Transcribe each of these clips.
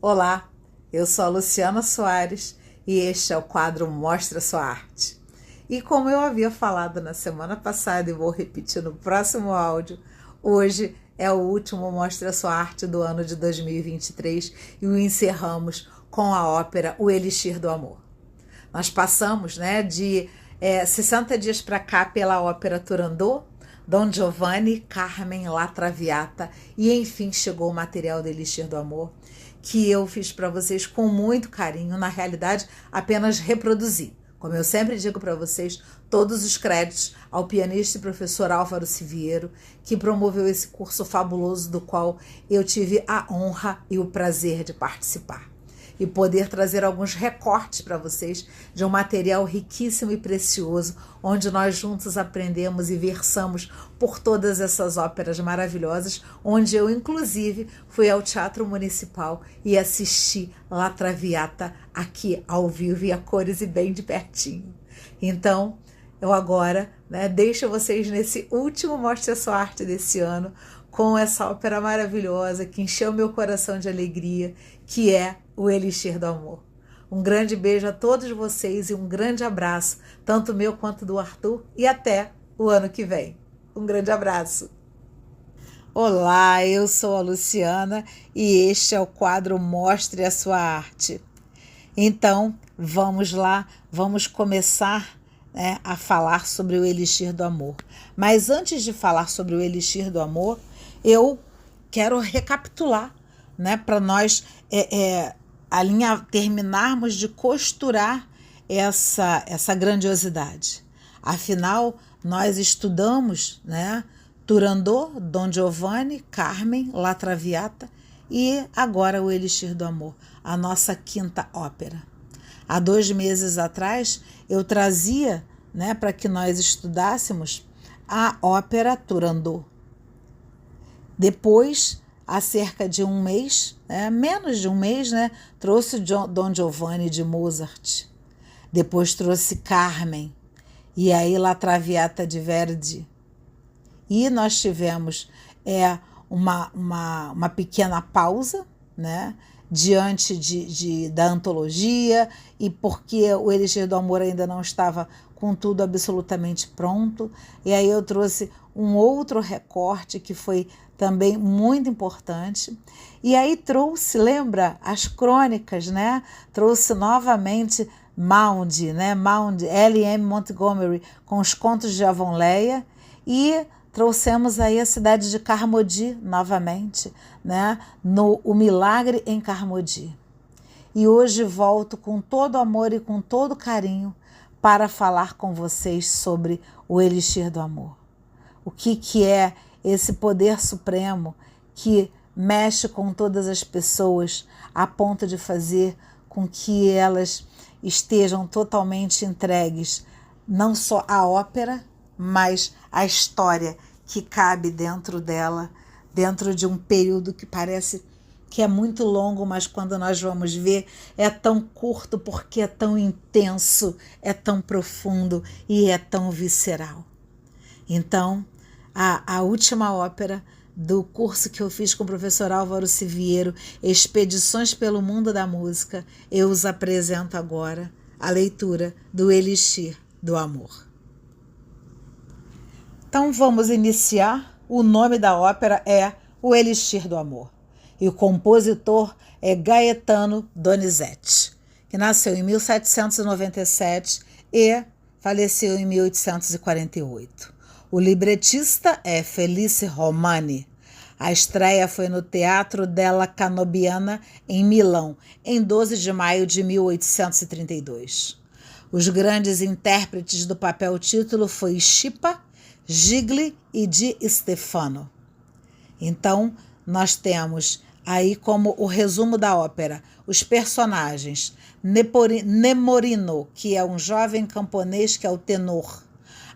Olá, eu sou a Luciana Soares e este é o quadro Mostra Sua Arte. E como eu havia falado na semana passada e vou repetir no próximo áudio, hoje é o último Mostra Sua Arte do ano de 2023 e o encerramos com a ópera O Elixir do Amor. Nós passamos de 60 dias para cá pela ópera Turandot, Don Giovanni, Carmen, La Traviata e enfim chegou o material do Elixir do Amor, que eu fiz para vocês com muito carinho, na realidade apenas reproduzi. Como eu sempre digo para vocês, todos os créditos ao pianista e professor Álvaro Siviero, que promoveu esse curso fabuloso do qual eu tive a honra e o prazer de participar. E poder trazer alguns recortes para vocês de um material riquíssimo e precioso, onde nós juntos aprendemos e versamos por todas essas óperas maravilhosas, onde eu, inclusive, fui ao Teatro Municipal e assisti La Traviata aqui ao vivo e a cores e bem de pertinho. Então, eu agora deixo vocês nesse último Mostre a Sua Arte desse ano, com essa ópera maravilhosa que encheu meu coração de alegria, que é O Elixir do Amor. Um grande beijo a todos vocês e um grande abraço, tanto meu quanto do Arthur, e até o ano que vem. Um grande abraço. Olá, eu sou a Luciana e este é o quadro Mostre a Sua Arte. Então, vamos lá, vamos começar a falar sobre o Elixir do Amor. Mas antes de falar sobre o Elixir do Amor, eu quero recapitular, para nós terminarmos de costurar essa grandiosidade. Afinal, nós estudamos Turandot, Don Giovanni, Carmen, La Traviata e agora o Elixir do Amor, a nossa quinta ópera. Há 2 meses atrás, eu trazia para que nós estudássemos a ópera Turandot. Depois, há cerca de 1 mês, menos de 1 mês, trouxe Don Giovanni de Mozart. Depois trouxe Carmen, e aí La Traviata de Verdi. E nós tivemos uma pequena pausa, diante da antologia, e porque o Elixir do Amor ainda não estava com tudo absolutamente pronto. E aí eu trouxe um outro recorte que foi também muito importante. E aí trouxe, lembra, as crônicas, Trouxe novamente Maund, L.M. Montgomery, com os contos de Avonlea, e trouxemos aí a cidade de Carmody novamente, no O Milagre em Carmody. E hoje volto com todo amor e com todo carinho para falar com vocês sobre o Elixir do Amor. O que é esse poder supremo que mexe com todas as pessoas a ponto de fazer com que elas estejam totalmente entregues, não só à ópera, mas à história que cabe dentro dela, dentro de um período que parece que é muito longo, mas quando nós vamos ver é tão curto porque é tão intenso, é tão profundo e é tão visceral. Então, a última ópera do curso que eu fiz com o professor Álvaro Siviero, Expedições pelo Mundo da Música, eu os apresento agora a leitura do Elixir do Amor. Então vamos iniciar. O nome da ópera é O Elixir do Amor. E o compositor é Gaetano Donizetti, que nasceu em 1797 e faleceu em 1848. O libretista é Felice Romani. A estreia foi no Teatro della Canobiana, em Milão, em 12 de maio de 1832. Os grandes intérpretes do papel título foi Scipa, Gigli e Di Stefano. Então, nós temos aí como o resumo da ópera os personagens: Nemorino, que é um jovem camponês que é o tenor;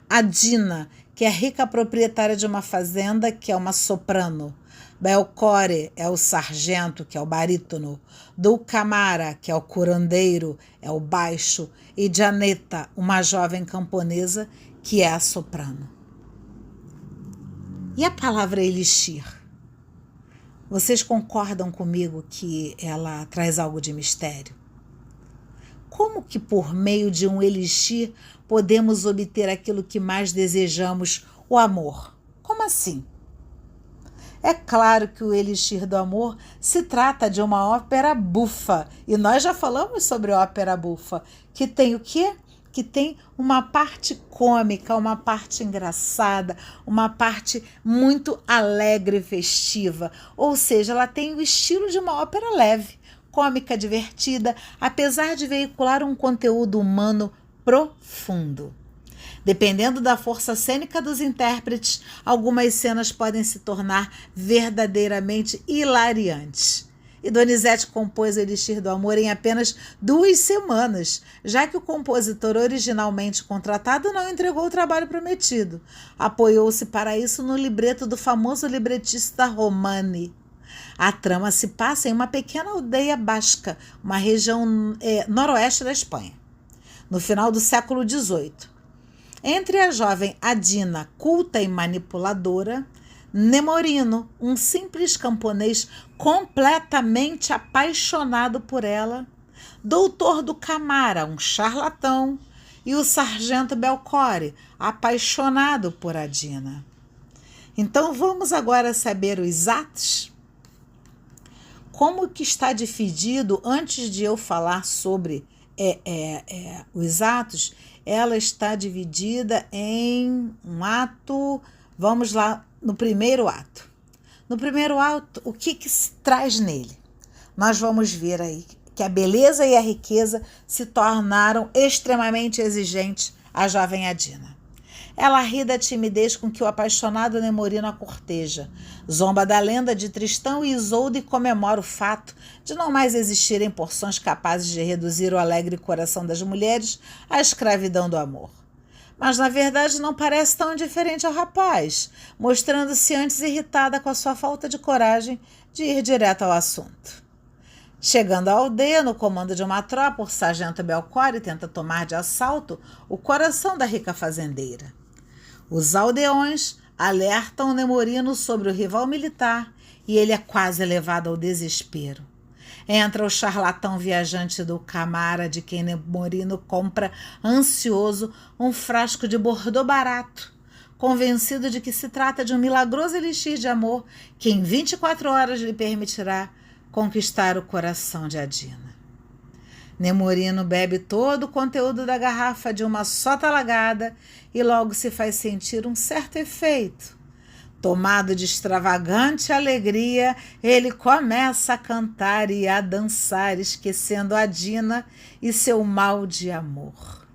Adina, que é rica proprietária de uma fazenda, que é uma soprano; Belcore é o sargento, que é o barítono; Dulcamara, que é o curandeiro, é o baixo; e Gianetta, uma jovem camponesa, que é a soprano. E a palavra elixir? Vocês concordam comigo que ela traz algo de mistério? Como que por meio de um elixir podemos obter aquilo que mais desejamos, o amor? Como assim? É claro que o Elixir do Amor se trata de uma ópera bufa, e nós já falamos sobre ópera bufa, que tem o quê? Que tem uma parte cômica, uma parte engraçada, uma parte muito alegre e festiva, ou seja, ela tem o estilo de uma ópera leve, cômica, divertida, apesar de veicular um conteúdo humano profundo. Dependendo da força cênica dos intérpretes, algumas cenas podem se tornar verdadeiramente hilariantes. E Donizete compôs o Elixir do Amor em apenas 2 semanas, já que o compositor originalmente contratado não entregou o trabalho prometido. Apoiou-se para isso no libreto do famoso libretista Romani. A trama se passa em uma pequena aldeia basca, uma região noroeste da Espanha, no final do século XVIII. Entre a jovem Adina, culta e manipuladora, Nemorino, um simples camponês completamente apaixonado por ela, Doutor do Camara, um charlatão, e o sargento Belcore, apaixonado por Adina. Então vamos agora saber os atos? Como que está dividido, antes de eu falar sobre os atos, ela está dividida em um ato, vamos lá, no primeiro ato. No primeiro ato, o que se traz nele? Nós vamos ver aí que a beleza e a riqueza se tornaram extremamente exigentes à jovem Adina. Ela ri da timidez com que o apaixonado Nemorino a corteja, zomba da lenda de Tristão e Isolde e comemora o fato de não mais existirem porções capazes de reduzir o alegre coração das mulheres à escravidão do amor. Mas, na verdade, não parece tão diferente ao rapaz, mostrando-se antes irritada com a sua falta de coragem de ir direto ao assunto. Chegando à aldeia, no comando de uma tropa, o sargento Belcore tenta tomar de assalto o coração da rica fazendeira. Os aldeões alertam Nemorino sobre o rival militar e ele é quase levado ao desespero. Entra o charlatão viajante do Camara, de quem Nemorino compra, ansioso, um frasco de Bordeaux barato, convencido de que se trata de um milagroso elixir de amor que em 24 horas lhe permitirá conquistar o coração de Adina. Nemorino bebe todo o conteúdo da garrafa de uma só talagada e logo se faz sentir um certo efeito. Tomado de extravagante alegria, ele começa a cantar e a dançar, esquecendo Adina e seu mal de amor.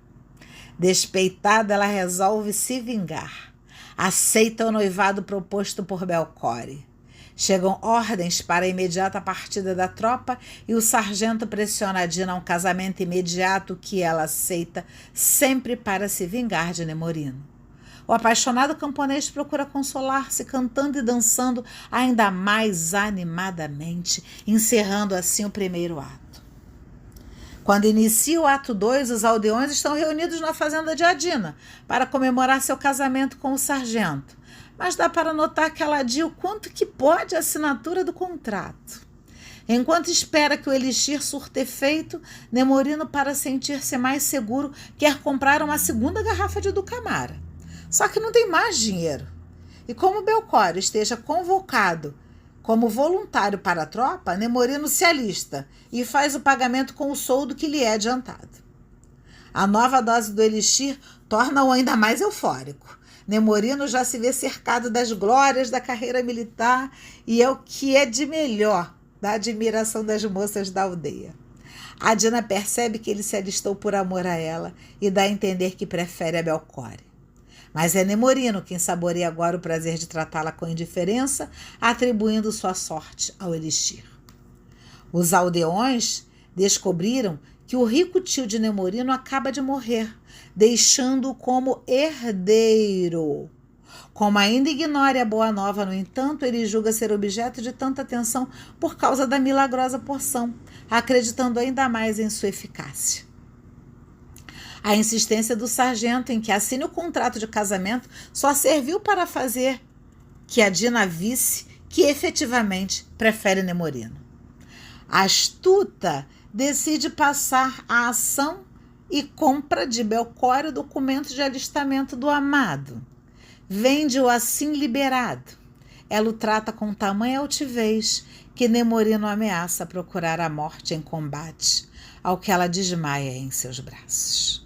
Despeitada, ela resolve se vingar. Aceita o noivado proposto por Belcore. Chegam ordens para a imediata partida da tropa e o sargento pressiona Adina a um casamento imediato que ela aceita, sempre para se vingar de Nemorino. O apaixonado camponês procura consolar-se cantando e dançando ainda mais animadamente, encerrando assim o primeiro ato. Quando inicia o ato 2, os aldeões estão reunidos na fazenda de Adina para comemorar seu casamento com o sargento. Mas dá para notar que ela adia o quanto que pode a assinatura do contrato. Enquanto espera que o elixir surta efeito, Nemorino, para sentir-se mais seguro, quer comprar uma segunda garrafa de Ducamara. Só que não tem mais dinheiro. E como Belcore esteja convocado como voluntário para a tropa, Nemorino se alista e faz o pagamento com o soldo que lhe é adiantado. A nova dose do elixir torna-o ainda mais eufórico. Nemorino já se vê cercado das glórias da carreira militar e é o que é de melhor da admiração das moças da aldeia. Adina percebe que ele se alistou por amor a ela e dá a entender que prefere a Belcore. Mas é Nemorino quem saboreia agora o prazer de tratá-la com indiferença, atribuindo sua sorte ao elixir. Os aldeões descobriram que o rico tio de Nemorino acaba de morrer, deixando-o como herdeiro. Como ainda ignora a boa nova, no entanto, ele julga ser objeto de tanta atenção por causa da milagrosa porção, acreditando ainda mais em sua eficácia. A insistência do sargento em que assine o contrato de casamento só serviu para fazer que Adina visse que efetivamente prefere Nemorino. A astuta decide passar a ação e compra de Belcore o documento de alistamento do amado. Vende-o assim liberado. Ela o trata com tamanha altivez que Nemorino ameaça procurar a morte em combate, ao que ela desmaia em seus braços.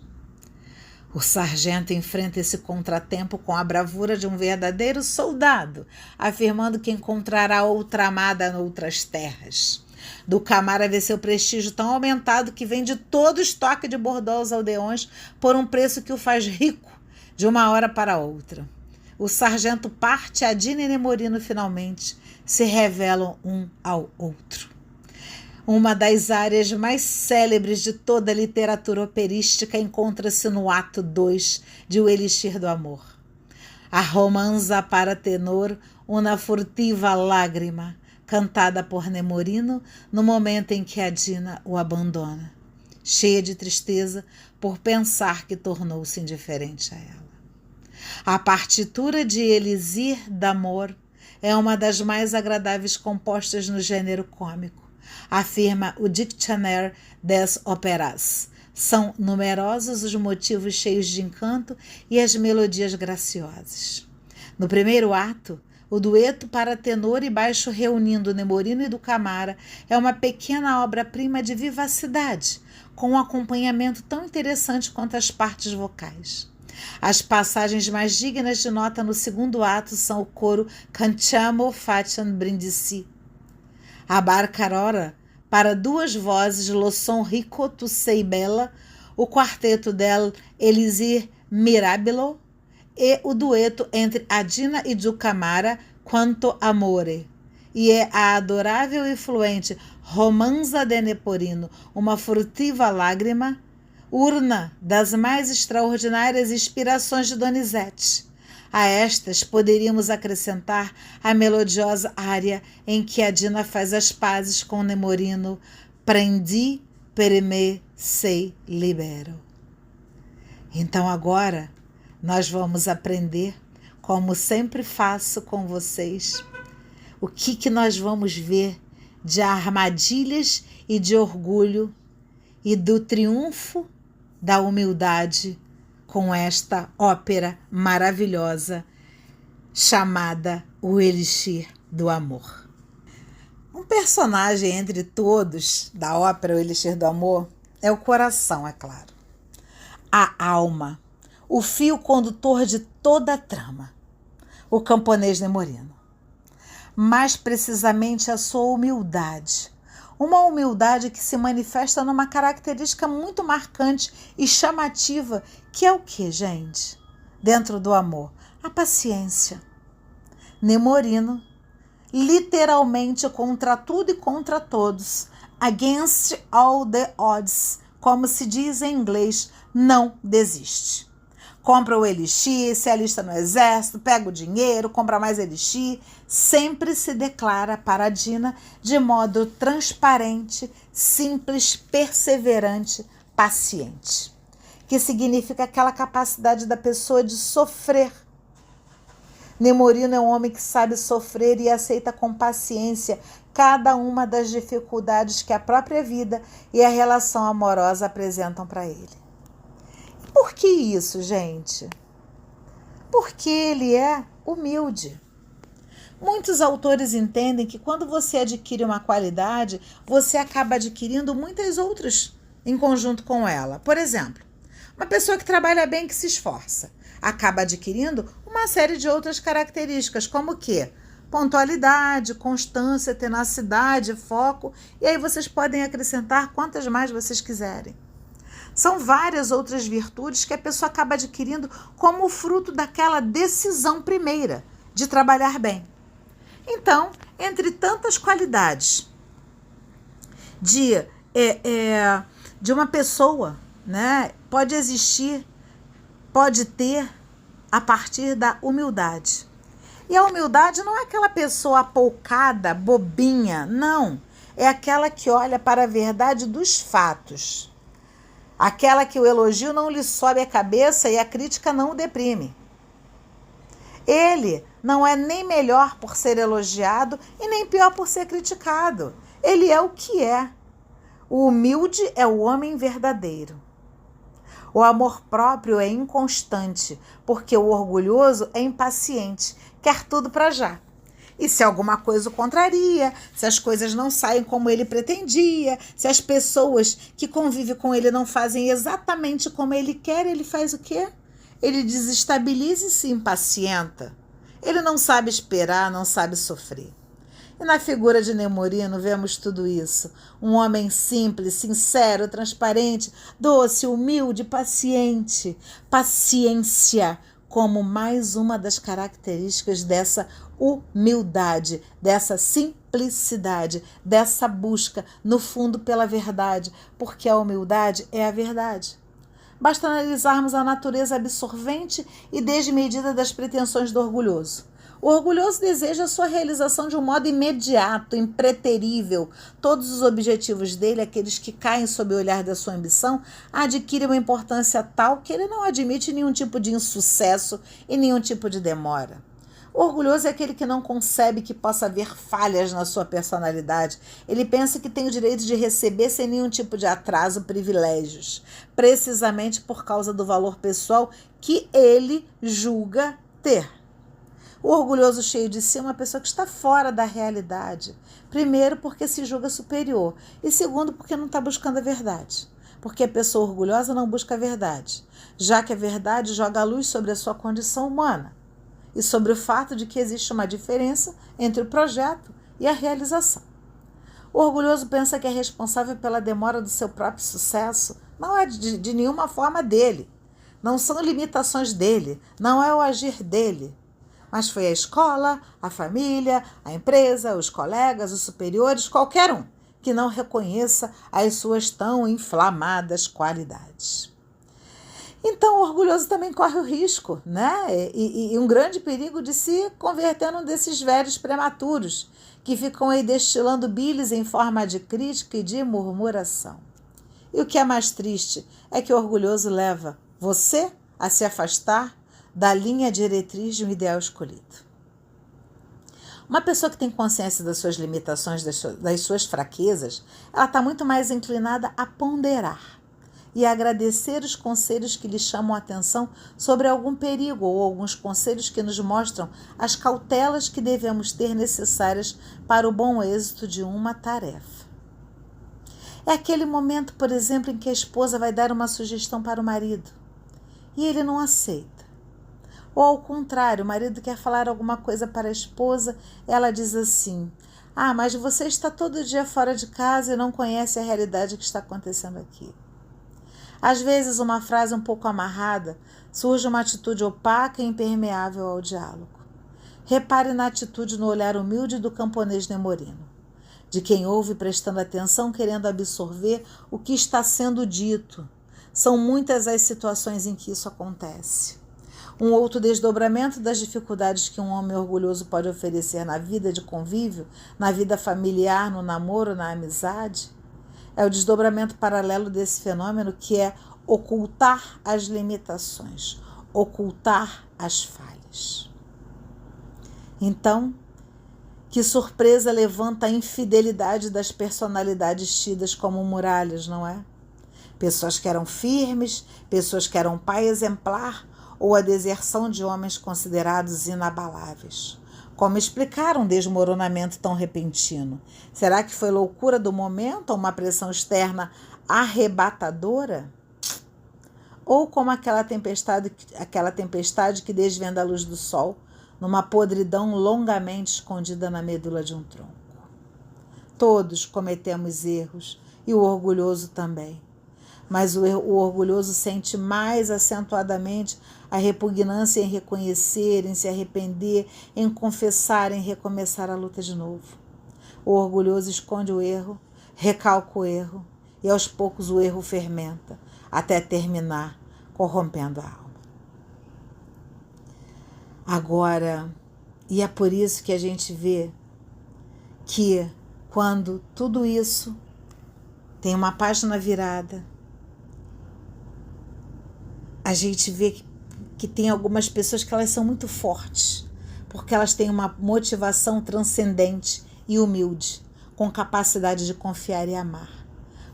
O sargento enfrenta esse contratempo com a bravura de um verdadeiro soldado, afirmando que encontrará outra amada noutras terras. Do Camara vê seu prestígio tão aumentado que vende todo o estoque de Bordeaux aos aldeões por um preço que o faz rico de uma hora para outra. O sargento parte, Adina e Nemorino finalmente se revelam um ao outro. Uma das áreas mais célebres de toda a literatura operística encontra-se no ato 2 de O Elixir do Amor. A romanza para tenor, una furtiva lágrima, cantada por Nemorino no momento em que Adina o abandona, cheia de tristeza por pensar que tornou-se indiferente a ela. A partitura de Elixir d'Amor é uma das mais agradáveis compostas no gênero cômico, afirma o Dictionnaire des Opéras. São numerosos os motivos cheios de encanto e as melodias graciosas. No primeiro ato, o dueto para tenor e baixo reunindo Nemorino e do Camara é uma pequena obra-prima de vivacidade, com um acompanhamento tão interessante quanto as partes vocais. As passagens mais dignas de nota no segundo ato são o coro Cantiamo facciam brindisi, a barcarola para duas vozes Lo son rico tu sei bella, o quarteto del Elixir mirabile e o dueto entre Adina e do Camara Quanto amore, e é a adorável e fluente Romanza de Nemorino, uma furtiva lágrima, urna das mais extraordinárias inspirações de Donizete. A estas poderíamos acrescentar a melodiosa área em que Adina faz as pazes com Nemorino, Prendi per me sei libero. Então agora nós vamos aprender, como sempre faço com vocês, o que nós vamos ver de armadilhas e de orgulho e do triunfo da humildade com esta ópera maravilhosa chamada O Elixir do Amor. Um personagem entre todos da ópera O Elixir do Amor é o coração, é claro. A alma, o fio condutor de toda a trama, o camponês Nemorino. Mais precisamente a sua humildade. Uma humildade que se manifesta numa característica muito marcante e chamativa, que é o que, gente? Dentro do amor, a paciência. Nemorino, literalmente contra tudo e contra todos, against all the odds, como se diz em inglês, não desiste. Compra o elixir, se alista no exército, pega o dinheiro, compra mais elixir, sempre se declara para Adina de modo transparente, simples, perseverante, paciente. Que significa aquela capacidade da pessoa de sofrer. Nemorino é um homem que sabe sofrer e aceita com paciência cada uma das dificuldades que a própria vida e a relação amorosa apresentam para ele. Por que isso, gente? Porque ele é humilde. Muitos autores entendem que quando você adquire uma qualidade, você acaba adquirindo muitas outras em conjunto com ela. Por exemplo, uma pessoa que trabalha bem, que se esforça, acaba adquirindo uma série de outras características, como o quê? Pontualidade, constância, tenacidade, foco, e aí vocês podem acrescentar quantas mais vocês quiserem. São várias outras virtudes que a pessoa acaba adquirindo como fruto daquela decisão primeira de trabalhar bem. Então, entre tantas qualidades de uma pessoa, né, pode existir, pode ter a partir da humildade. E a humildade não é aquela pessoa apoucada, bobinha, não. É aquela que olha para a verdade dos fatos. Aquela que o elogio não lhe sobe a cabeça e a crítica não o deprime. Ele não é nem melhor por ser elogiado e nem pior por ser criticado. Ele é o que é. O humilde é o homem verdadeiro. O amor próprio é inconstante, porque o orgulhoso é impaciente, quer tudo para já. E se alguma coisa o contraria, se as coisas não saem como ele pretendia, se as pessoas que convivem com ele não fazem exatamente como ele quer, ele faz o quê? Ele desestabiliza e se impacienta. Ele não sabe esperar, não sabe sofrer. E na figura de Nemorino vemos tudo isso. Um homem simples, sincero, transparente, doce, humilde, paciente. Paciência como mais uma das características dessa humildade, dessa simplicidade, dessa busca, no fundo, pela verdade, porque a humildade é a verdade. Basta analisarmos a natureza absorvente e desmedida das pretensões do orgulhoso. O orgulhoso deseja a sua realização de um modo imediato, impreterível. Todos os objetivos dele, aqueles que caem sob o olhar da sua ambição, adquirem uma importância tal que ele não admite nenhum tipo de insucesso e nenhum tipo de demora. O orgulhoso é aquele que não concebe que possa haver falhas na sua personalidade. Ele pensa que tem o direito de receber sem nenhum tipo de atraso privilégios, precisamente por causa do valor pessoal que ele julga ter. O orgulhoso cheio de si é uma pessoa que está fora da realidade. Primeiro, porque se julga superior. E segundo, porque não está buscando a verdade. Porque a pessoa orgulhosa não busca a verdade, já que a verdade joga a luz sobre a sua condição humana e sobre o fato de que existe uma diferença entre o projeto e a realização. O orgulhoso pensa que é responsável pela demora do seu próprio sucesso. Não é de nenhuma forma dele. Não são limitações dele. Não é o agir dele. Mas foi a escola, a família, a empresa, os colegas, os superiores, qualquer um que não reconheça as suas tão inflamadas qualidades. Então, o orgulhoso também corre o risco, né? E um grande perigo de se converter num desses velhos prematuros que ficam aí destilando bilis em forma de crítica e de murmuração. E o que é mais triste é que o orgulhoso leva você a se afastar da linha diretriz de um ideal escolhido. Uma pessoa que tem consciência das suas limitações, das suas fraquezas, ela está muito mais inclinada a ponderar e a agradecer os conselhos que lhe chamam a atenção sobre algum perigo ou alguns conselhos que nos mostram as cautelas que devemos ter necessárias para o bom êxito de uma tarefa. É aquele momento, por exemplo, em que a esposa vai dar uma sugestão para o marido e ele não aceita. Ou ao contrário, o marido quer falar alguma coisa para a esposa, ela diz assim: "Ah, mas você está todo dia fora de casa e não conhece a realidade que está acontecendo aqui." Às vezes, uma frase um pouco amarrada, surge uma atitude opaca e impermeável ao diálogo. Repare na atitude, no olhar humilde do camponês Nemorino, de quem ouve prestando atenção, querendo absorver o que está sendo dito. São muitas as situações em que isso acontece. Um outro desdobramento das dificuldades que um homem orgulhoso pode oferecer na vida de convívio, na vida familiar, no namoro, na amizade, é o desdobramento paralelo desse fenômeno, que é ocultar as limitações, ocultar as falhas. Então, que surpresa levanta a infidelidade das personalidades tidas como muralhas, não é? Pessoas que eram firmes, pessoas que eram pai exemplar, ou a deserção de homens considerados inabaláveis. Como explicar um desmoronamento tão repentino? Será que foi loucura do momento ou uma pressão externa arrebatadora? Ou como aquela tempestade que desvenda a luz do sol, numa podridão longamente escondida na medula de um tronco? Todos cometemos erros, e o orgulhoso também. Mas o orgulhoso sente mais acentuadamente a repugnância em reconhecer, em se arrepender, em confessar, em recomeçar a luta de novo. O orgulhoso esconde o erro, recalca o erro, e aos poucos o erro fermenta, até terminar corrompendo a alma. Agora, e é por isso que a gente vê que quando tudo isso tem uma página virada, a gente vê que tem algumas pessoas que elas são muito fortes, porque elas têm uma motivação transcendente e humilde, com capacidade de confiar e amar,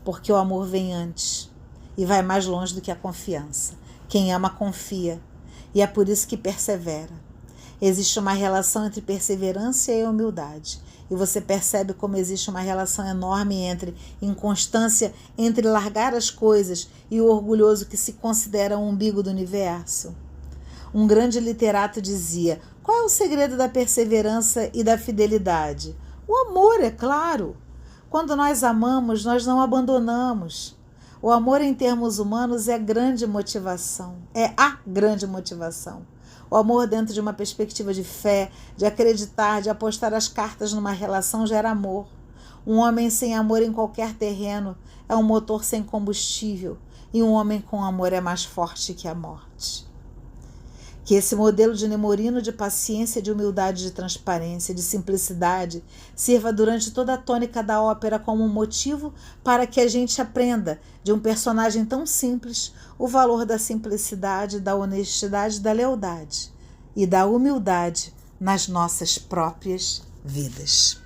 porque o amor vem antes e vai mais longe do que a confiança. Quem ama confia, e é por isso que persevera. Existe uma relação entre perseverança e humildade, e você percebe como existe uma relação enorme entre inconstância, entre largar as coisas e o orgulhoso que se considera o umbigo do universo. Um grande literato dizia: qual é o segredo da perseverança e da fidelidade? O amor, é claro. Quando nós amamos, nós não abandonamos. O amor, em termos humanos, é a grande motivação. É a grande motivação. O amor dentro de uma perspectiva de fé, de acreditar, de apostar as cartas numa relação gera amor. Um homem sem amor em qualquer terreno é um motor sem combustível. E um homem com amor é mais forte que a morte. Que esse modelo de Nemorino de paciência, de humildade, de transparência, de simplicidade, sirva durante toda a tônica da ópera como um motivo para que a gente aprenda, de um personagem tão simples, o valor da simplicidade, da honestidade, da lealdade e da humildade nas nossas próprias vidas.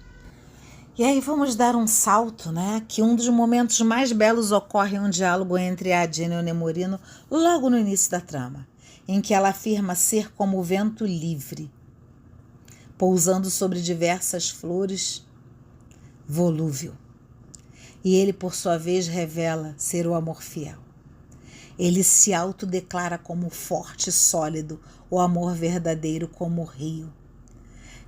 E aí vamos dar um salto, né? Que um dos momentos mais belos ocorre em um diálogo entre a Adina e o Nemorino logo no início da trama, em que ela afirma ser como o vento livre, pousando sobre diversas flores, volúvel. E ele, por sua vez, revela ser o amor fiel. Ele se autodeclara como forte e sólido, o amor verdadeiro como o rio.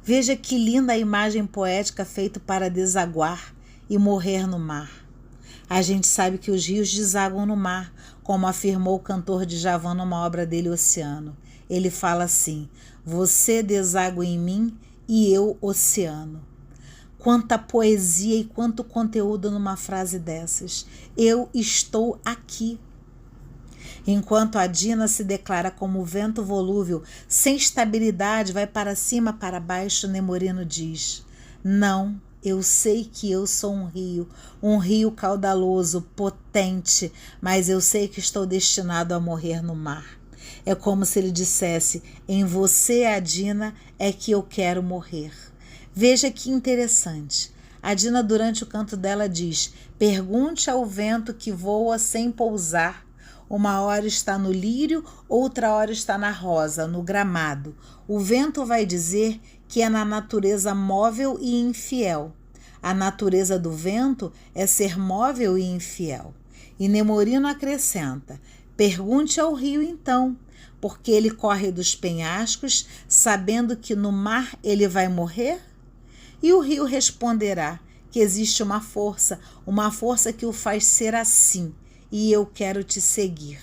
Veja que linda a imagem poética feita para desaguar e morrer no mar. A gente sabe que os rios desaguam no mar, como afirmou o cantor Djavan numa obra dele, Oceano. Ele fala assim: você deságua em mim e eu oceano. Quanta poesia e quanto conteúdo numa frase dessas. Eu estou aqui. Enquanto a Dina se declara como o vento volúvel, sem estabilidade, vai para cima, para baixo, Nemorino diz: não, eu sei que eu sou um rio caudaloso, potente, mas eu sei que estou destinado a morrer no mar. É como se ele dissesse: em você, Adina, é que eu quero morrer. Veja que interessante. A Dina, durante o canto dela, diz: pergunte ao vento que voa sem pousar. Uma hora está no lírio, outra hora está na rosa, no gramado. O vento vai dizer que é na natureza móvel e infiel. A natureza do vento é ser móvel e infiel. E Nemorino acrescenta: pergunte ao rio então, porque ele corre dos penhascos, sabendo que no mar ele vai morrer? E o rio responderá que existe uma força que o faz ser assim, e eu quero te seguir.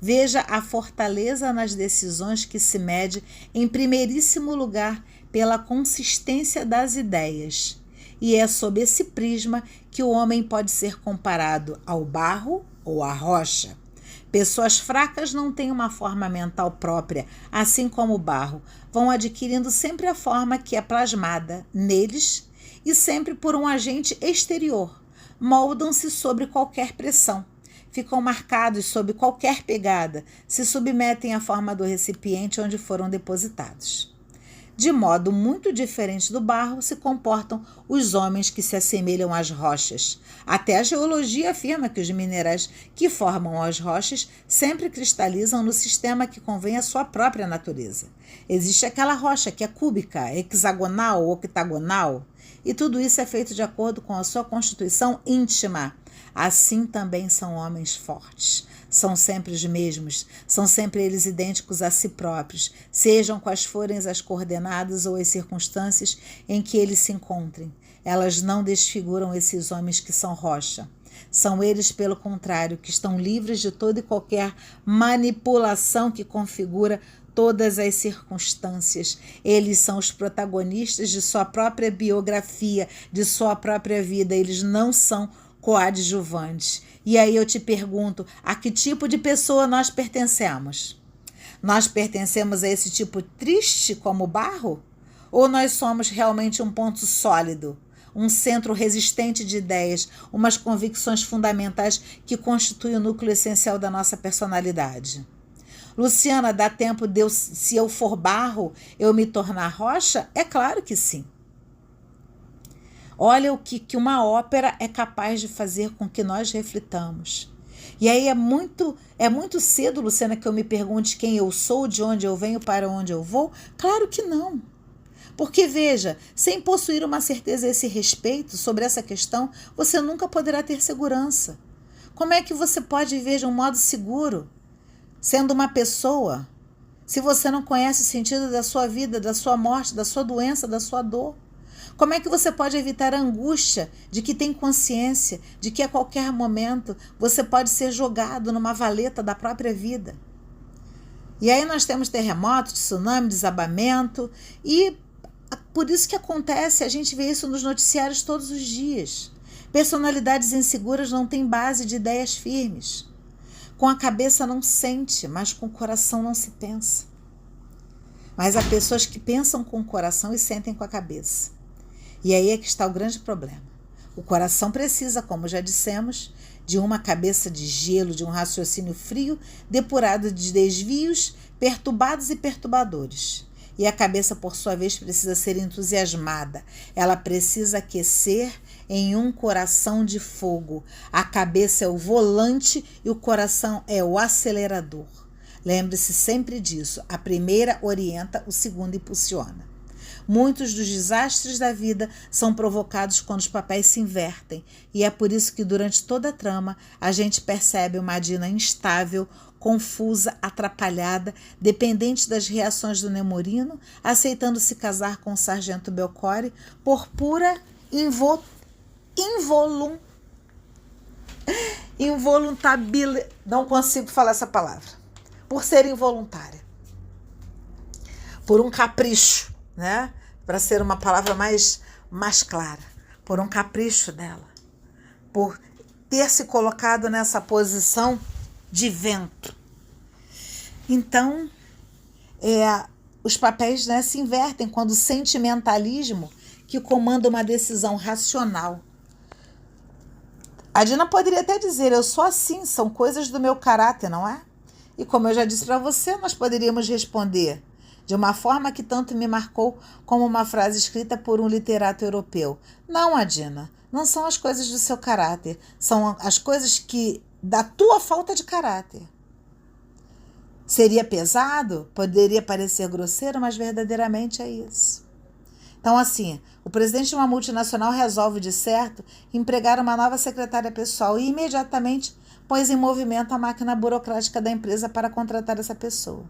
Veja a fortaleza nas decisões que se mede, em primeiríssimo lugar, pela consistência das ideias. E é sob esse prisma que o homem pode ser comparado ao barro ou à rocha. Pessoas fracas não têm uma forma mental própria, assim como o barro. Vão adquirindo sempre a forma que é plasmada neles e sempre por um agente exterior. Moldam-se sobre qualquer pressão. Ficam marcados sob qualquer pegada, se submetem à forma do recipiente onde foram depositados. De modo muito diferente do barro se comportam os homens que se assemelham às rochas. Até a geologia afirma que os minerais que formam as rochas sempre cristalizam no sistema que convém à sua própria natureza. Existe aquela rocha que é cúbica, hexagonal ou octagonal, e tudo isso é feito de acordo com a sua constituição íntima. Assim também são homens fortes. São sempre os mesmos, são sempre eles idênticos a si próprios, sejam quais forem as coordenadas ou as circunstâncias em que eles se encontrem. Elas não desfiguram esses homens que são rocha. São eles, pelo contrário, que estão livres de toda e qualquer manipulação que configura todas as circunstâncias. Eles são os protagonistas de sua própria biografia, de sua própria vida. Eles não são coadjuvantes. E aí eu te pergunto, a que tipo de pessoa nós pertencemos? Nós pertencemos a esse tipo triste como o barro? Ou nós somos realmente um ponto sólido, um centro resistente de ideias, umas convicções fundamentais que constituem o núcleo essencial da nossa personalidade? Luciana, dá tempo de se eu for barro, eu me tornar rocha? É claro que sim. Olha o que uma ópera é capaz de fazer com que nós reflitamos. E aí é muito cedo, Luciana, que eu me pergunte quem eu sou, de onde eu venho, para onde eu vou? Claro que não. Porque, veja, sem possuir uma certeza a esse respeito sobre essa questão, você nunca poderá ter segurança. Como é que você pode viver de um modo seguro, sendo uma pessoa, se você não conhece o sentido da sua vida, da sua morte, da sua doença, da sua dor? Como é que você pode evitar a angústia de que tem consciência, de que a qualquer momento você pode ser jogado numa valeta da própria vida? E aí nós temos terremotos, tsunami, desabamento, e por isso que acontece, a gente vê isso nos noticiários todos os dias. Personalidades inseguras não têm base de ideias firmes. Com a cabeça não sente, mas com o coração não se pensa. Mas há pessoas que pensam com o coração e sentem com a cabeça. E aí é que está o grande problema. O coração precisa, como já dissemos, de uma cabeça de gelo, de um raciocínio frio, depurado de desvios perturbados e perturbadores. E a cabeça, por sua vez, precisa ser entusiasmada. Ela precisa aquecer em um coração de fogo. A cabeça é o volante e o coração é o acelerador. Lembre-se sempre disso. A primeira orienta, o segundo impulsiona. Muitos dos desastres da vida são provocados quando os papéis se invertem, e é por isso que durante toda a trama a gente percebe uma Dina instável, confusa, atrapalhada, dependente das reações do Nemorino, aceitando se casar com o sargento Belcore por pura involuntabilidade. Não consigo falar essa palavra. Por ser involuntária. Por um capricho, né? Para ser uma palavra mais clara, por um capricho dela, por ter se colocado nessa posição de vento. Então, os papéis, né, se invertem quando o sentimentalismo que comanda uma decisão racional. A Dina poderia até dizer, eu sou assim, são coisas do meu caráter, não é? E como eu já disse para você, nós poderíamos responder de uma forma que tanto me marcou como uma frase escrita por um literato europeu. Não, Adina, não são as coisas do seu caráter, são as coisas da tua falta de caráter. Seria pesado? Poderia parecer grosseiro, mas verdadeiramente é isso. Então, assim, o presidente de uma multinacional resolve, de certo, empregar uma nova secretária pessoal e imediatamente pôs em movimento a máquina burocrática da empresa para contratar essa pessoa.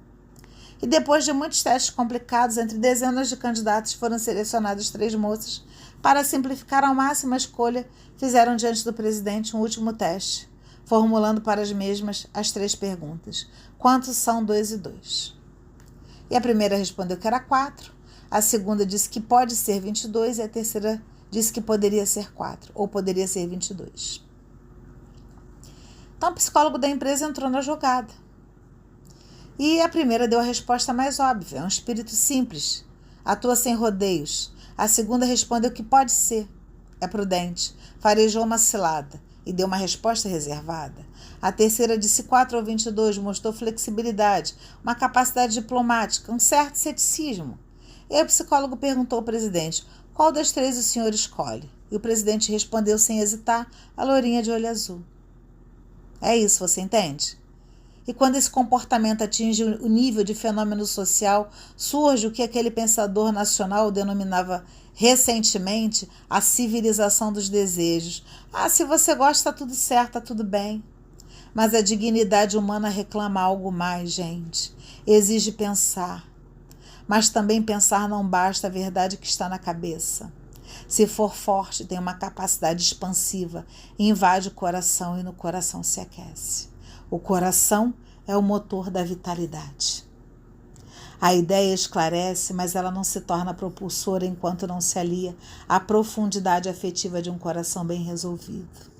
E depois de muitos testes complicados, entre dezenas de candidatos foram selecionadas 3 moças. Para simplificar ao máximo a escolha, fizeram diante do presidente um último teste, formulando para as mesmas as 3 perguntas. Quantos são 2 e 2? E a primeira respondeu que era 4, a segunda disse que pode ser 22 e a terceira disse que poderia ser 4, ou poderia ser 22. Então o psicólogo da empresa entrou na jogada. E a primeira deu a resposta mais óbvia, é um espírito simples, atua sem rodeios. A segunda respondeu que pode ser, é prudente, farejou uma cilada e deu uma resposta reservada. A terceira disse 4 ou 22, mostrou flexibilidade, uma capacidade diplomática, um certo ceticismo. E aí o psicólogo perguntou ao presidente, qual das 3 o senhor escolhe? E o presidente respondeu sem hesitar, a lourinha de olho azul. É isso, você entende? E quando esse comportamento atinge o nível de fenômeno social, surge o que aquele pensador nacional denominava recentemente a civilização dos desejos. Se você gosta, tá tudo certo, tá tudo bem. Mas a dignidade humana reclama algo mais, gente. Exige pensar. Mas também pensar não basta, a verdade que está na cabeça. Se for forte, tem uma capacidade expansiva, invade o coração e no coração se aquece. O coração é o motor da vitalidade. A ideia esclarece, mas ela não se torna propulsora enquanto não se alia à profundidade afetiva de um coração bem resolvido.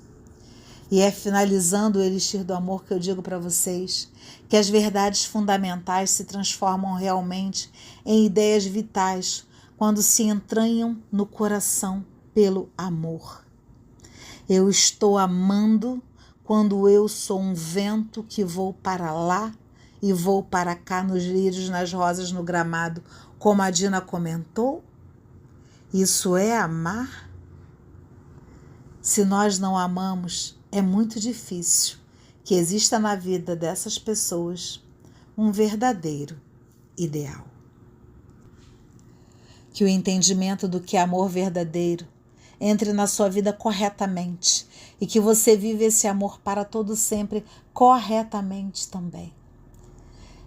E é finalizando o elixir do amor que eu digo para vocês que as verdades fundamentais se transformam realmente em ideias vitais quando se entranham no coração pelo amor. Eu estou amando quando eu sou um vento que vou para lá e vou para cá nos lírios, nas rosas, no gramado, como a Dina comentou? Isso é amar? Se nós não amamos, é muito difícil que exista na vida dessas pessoas um verdadeiro ideal. Que o entendimento do que é amor verdadeiro entre na sua vida corretamente e que você vive esse amor para todo sempre corretamente também.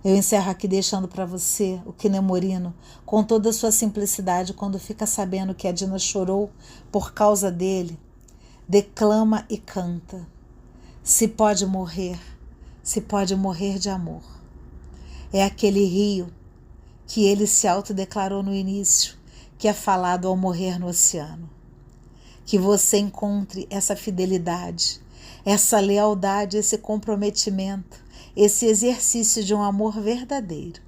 Eu encerro aqui deixando para você o Kinemorino com toda a sua simplicidade quando fica sabendo que a Dina chorou por causa dele. Declama e canta. Se pode morrer de amor. É aquele rio que ele se autodeclarou no início, que é falado ao morrer no oceano. Que você encontre essa fidelidade, essa lealdade, esse comprometimento, esse exercício de um amor verdadeiro.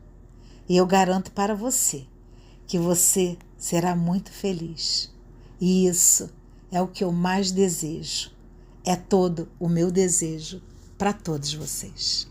E eu garanto para você que você será muito feliz. E isso é o que eu mais desejo. É todo o meu desejo para todos vocês.